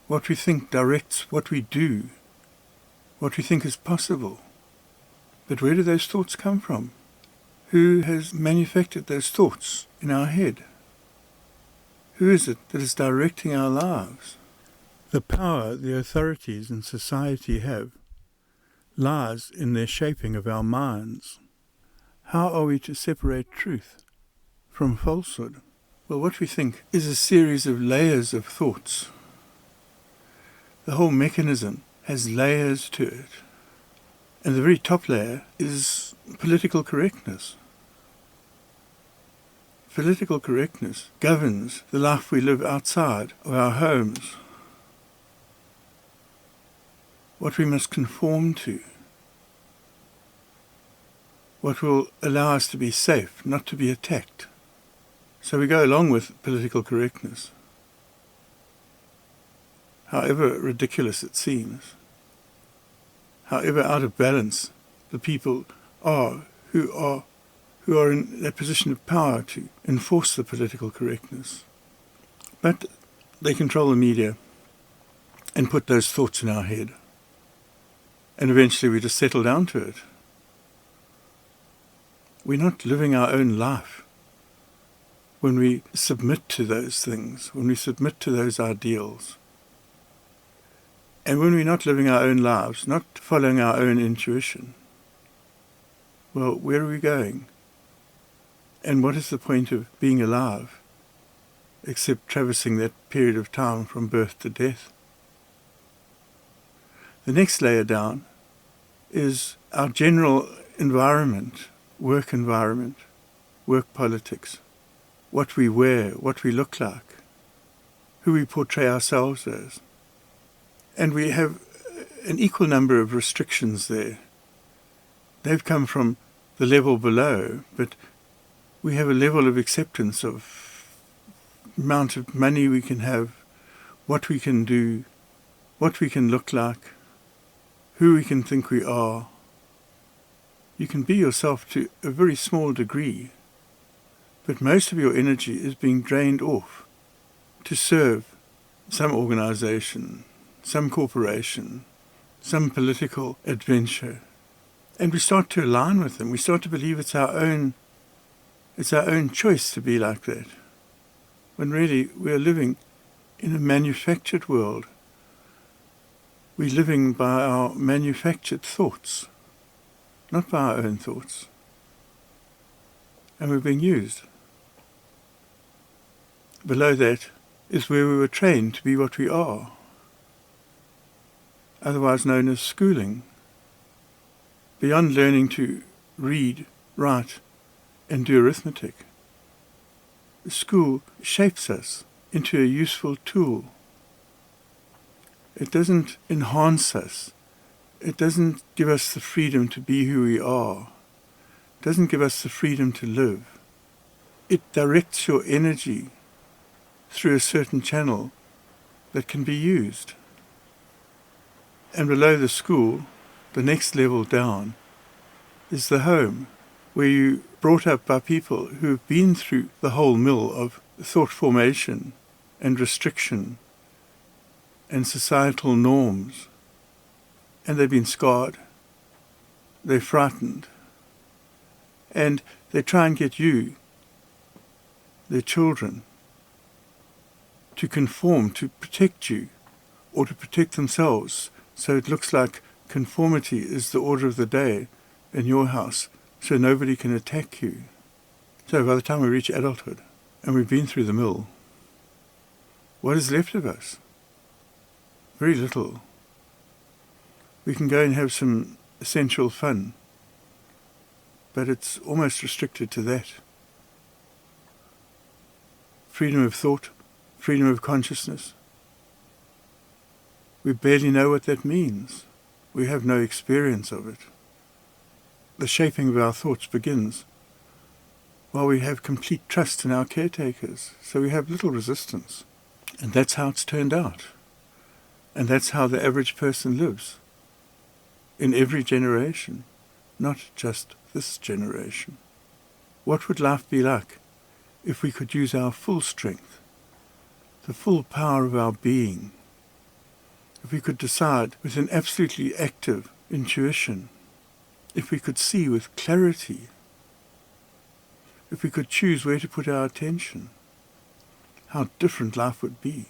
What we think directs what we do, what we think is possible. But where do those thoughts come from? Who has manufactured those thoughts in our head? Who is it that is directing our lives? The power the authorities in society have lies in their shaping of our minds. How are we to separate truth from falsehood? Well, what we think is a series of layers of thoughts. The whole mechanism has layers to it. And the very top layer is political correctness. Political correctness governs the life we live outside of our homes. What we must conform to. What will allow us to be safe, not to be attacked. So we go along with political correctness, however ridiculous it seems, however out of balance the people are who are in that position of power to enforce the political correctness. But they control the media and put those thoughts in our head. And eventually we just settle down to it. We're not living our own life when we submit to those things, when we submit to those ideals. And when we're not living our own lives, not following our own intuition, well, where are we going? And what is the point of being alive, except traversing that period of time from birth to death? The next layer down is our general environment, work politics, what we wear, what we look like, who we portray ourselves as. And we have an equal number of restrictions there. They've come from the level below, but we have a level of acceptance of amount of money we can have, what we can do, what we can look like, who we can think we are. You can be yourself to a very small degree, but most of your energy is being drained off to serve some organization, some corporation, some political adventure. And we start to align with them. We start to believe it's our own choice to be like that, when really we are living in a manufactured world. We're living by our manufactured thoughts, not by our own thoughts. And we're being used. Below that is where we were trained to be what we are, otherwise known as schooling. Beyond learning to read, write, and do arithmetic, school shapes us into a useful tool. It doesn't enhance us. It doesn't give us the freedom to be who we are. It doesn't give us the freedom to live. It directs your energy through a certain channel that can be used. And below the school, the next level down, is the home, where you're brought up by people who have been through the whole mill of thought formation and restriction and societal norms. And they've been scarred, they're frightened, and they try and get you, their children, to conform, to protect you, or to protect themselves. So it looks like conformity is the order of the day in your house, so nobody can attack you. So by the time we reach adulthood, and we've been through the mill, what is left of us? Very little. We can go and have some essential fun, but it's almost restricted to that. Freedom of thought, freedom of consciousness. We barely know what that means. We have no experience of it. The shaping of our thoughts begins while we have complete trust in our caretakers, so we have little resistance. And that's how it's turned out. And that's how the average person lives. In every generation, not just this generation. What would life be like if we could use our full strength, the full power of our being, if we could decide with an absolutely active intuition, if we could see with clarity, if we could choose where to put our attention, how different life would be.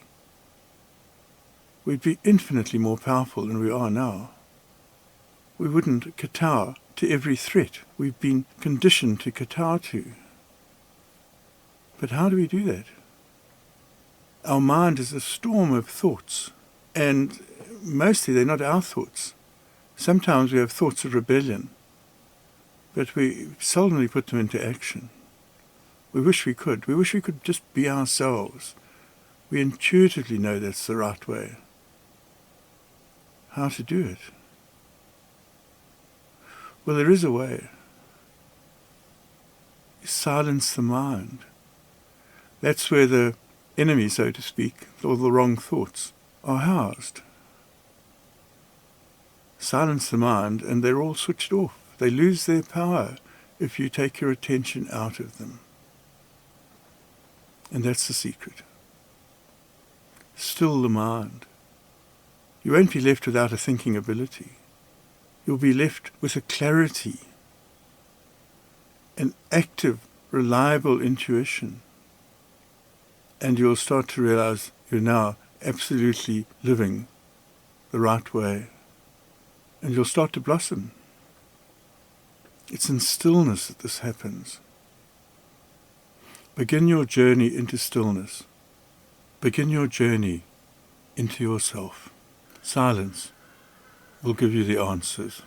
We'd be infinitely more powerful than we are now. We wouldn't kowtow to every threat we've been conditioned to kowtow to. But how do we do that? Our mind is a storm of thoughts, and mostly they're not our thoughts. Sometimes we have thoughts of rebellion, but we seldomly put them into action. We wish we could. We wish we could just be ourselves. We intuitively know that's the right way. How to do it? Well, there is a way. You silence the mind. That's where the enemy, so to speak, or the wrong thoughts, are housed. Silence the mind and they're all switched off. They lose their power if you take your attention out of them. And that's the secret. Still the mind. You won't be left without a thinking ability. You'll be left with a clarity, an active, reliable intuition. And you'll start to realize you're now absolutely living the right way. And you'll start to blossom. It's in stillness that this happens. Begin your journey into stillness. Begin your journey into yourself. Silence will give you the answers.